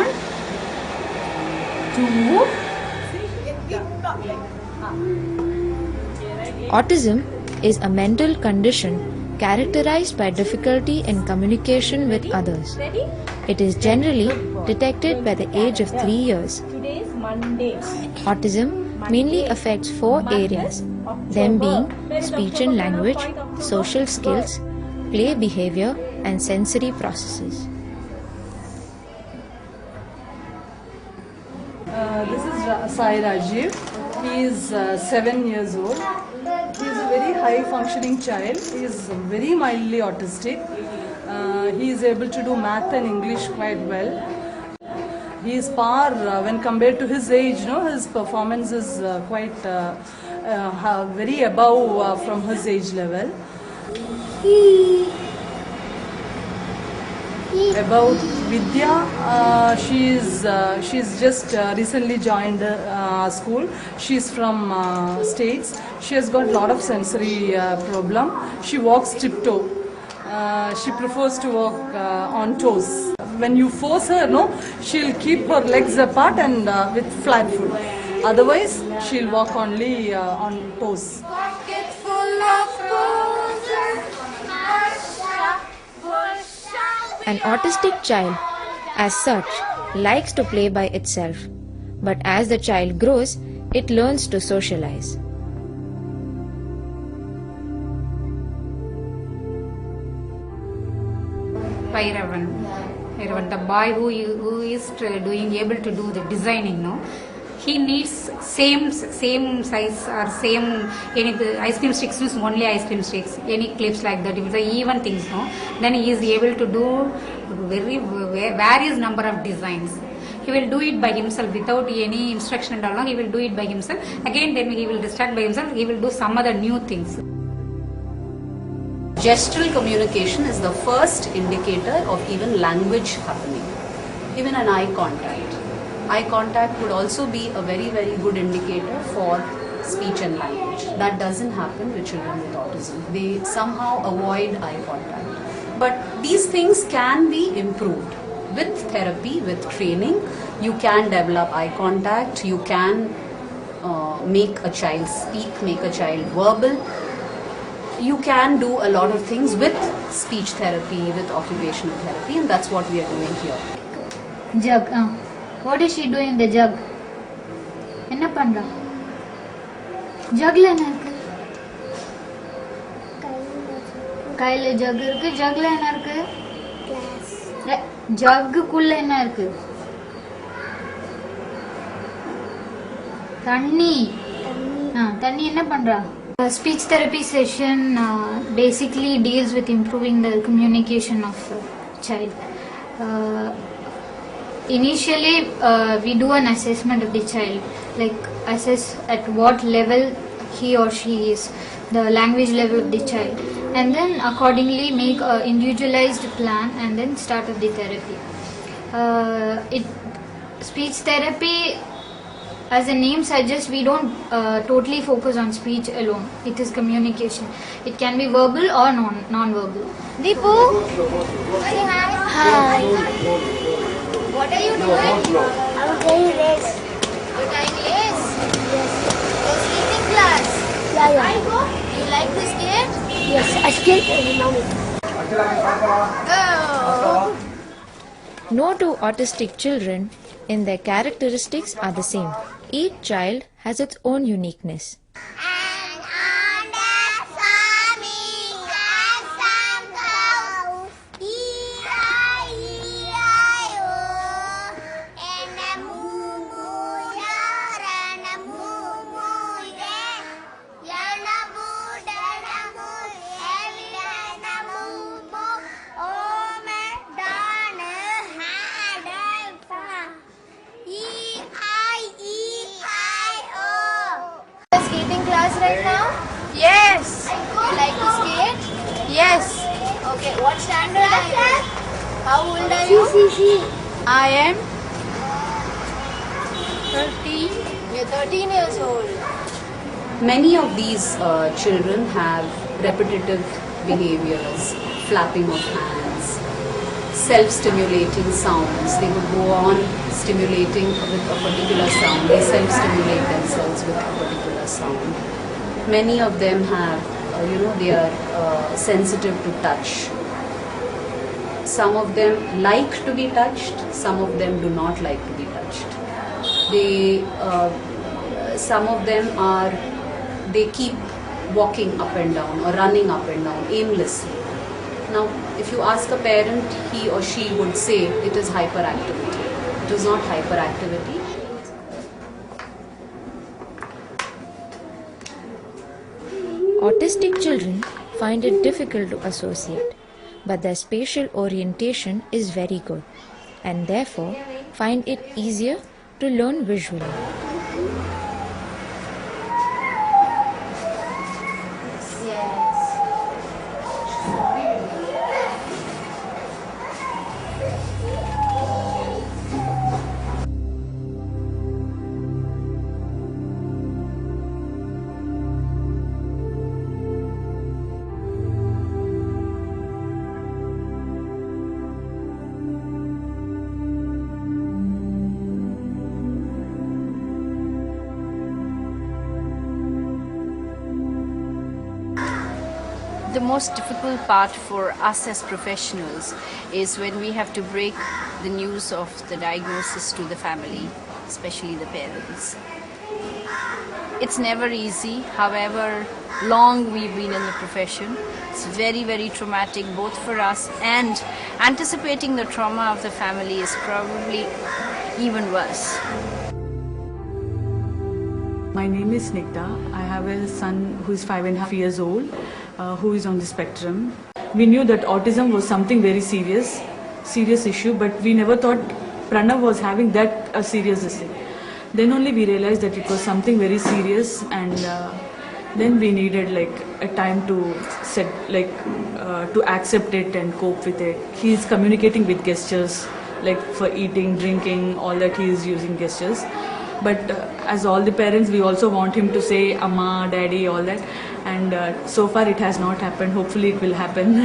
1, 2. Autism is a mental condition characterized by difficulty in communication with others. It is generally detected by the age of 3 years. Autism mainly affects 4 areas, them being speech and language, social skills, play behavior, and sensory processes. This is Sai Rajiv. He is 7 years old. He is a very high functioning child. He is very mildly autistic. He is able to do math and English quite well. He is par when compared to his age. His performance is quite very above from his age level. About Vidya, she's just recently joined school. She's from States. She has got a lot of sensory problem. She walks tiptoe. She prefers to walk on toes. When you force her, she'll keep her legs apart and with flat foot. Otherwise, she'll walk only on toes. An autistic child, as such, likes to play by itself, but as the child grows, it learns to socialize. Pairavan, the boy who is able to do the designing, he needs same size or same any ice cream sticks, only ice cream sticks, any clips like that, if the even things, then he is able to do various number of designs. He will do it by himself without any instruction and all. He will do it by himself. Again, then he will distract by himself. He will do some other new things. Gestural communication is the first indicator of even language happening, even an eye contact. Eye contact would also be a very, very good indicator for speech and language. That doesn't happen with children with autism. They somehow avoid eye contact. But these things can be improved. With therapy, with training, you can develop eye contact, you can make a child speak, make a child verbal. You can do a lot of things with speech therapy, with occupational therapy, and that's what we are doing here. Jug. What is she doing in the jug? Enna pandra? Jugla enna irukku? Kaila jug irukku. Jugla enna irukku? Glass. Jug kulla enna irukku? Thanni. Thanni enna pandra? Speech therapy session basically deals with improving the communication of child. Initially, we do an assessment of the child, like assess at what level he or she is, the language level of the child, and then accordingly make an individualized plan and then start of the therapy. Speech therapy, as the name suggests, we don't totally focus on speech alone. It is communication. It can be verbal or non-verbal. Deepu, say hi. Hi. What are you doing? I'm playing race. You're tying lace? Yes. You're sleeping class? Yeah. You like to skate? Yes, I skate every morning. Oh. No two autistic children in their characteristics are the same. Each child has its own uniqueness. Skating class right now? Yes. You like to skate? Yes. Okay, what standard are you? How old are you? I am 13. You're 13 years old. Many of these children have repetitive behaviors, flapping of hands, self-stimulating sounds. They would go on stimulating with a particular sound. They self-stimulate themselves with a particular sound. Many of them have, they are sensitive to touch. Some of them like to be touched, some of them do not like to be touched. Some of them they keep walking up and down or running up and down aimlessly. Now, if you ask a parent, he or she would say it is hyperactivity. It is not hyperactivity. Autistic children find it difficult to associate, but their spatial orientation is very good and therefore find it easier to learn visually. The most difficult part for us as professionals is when we have to break the news of the diagnosis to the family, especially the parents. It's never easy, however long we've been in the profession. It's very, very traumatic both for us, and anticipating the trauma of the family is probably even worse. My name is Snigdha. I have a son who is 5.5 years old, who is on the spectrum. We knew that autism was something very serious issue, but we never thought Pranav was having that a serious issue. Then only we realized that it was something very serious, and then we needed like a time to to accept it and cope with it. He is communicating with gestures, like for eating, drinking, all that he is using gestures. But as all the parents, we also want him to say Amma, Daddy, all that. And so far it has not happened. Hopefully it will happen.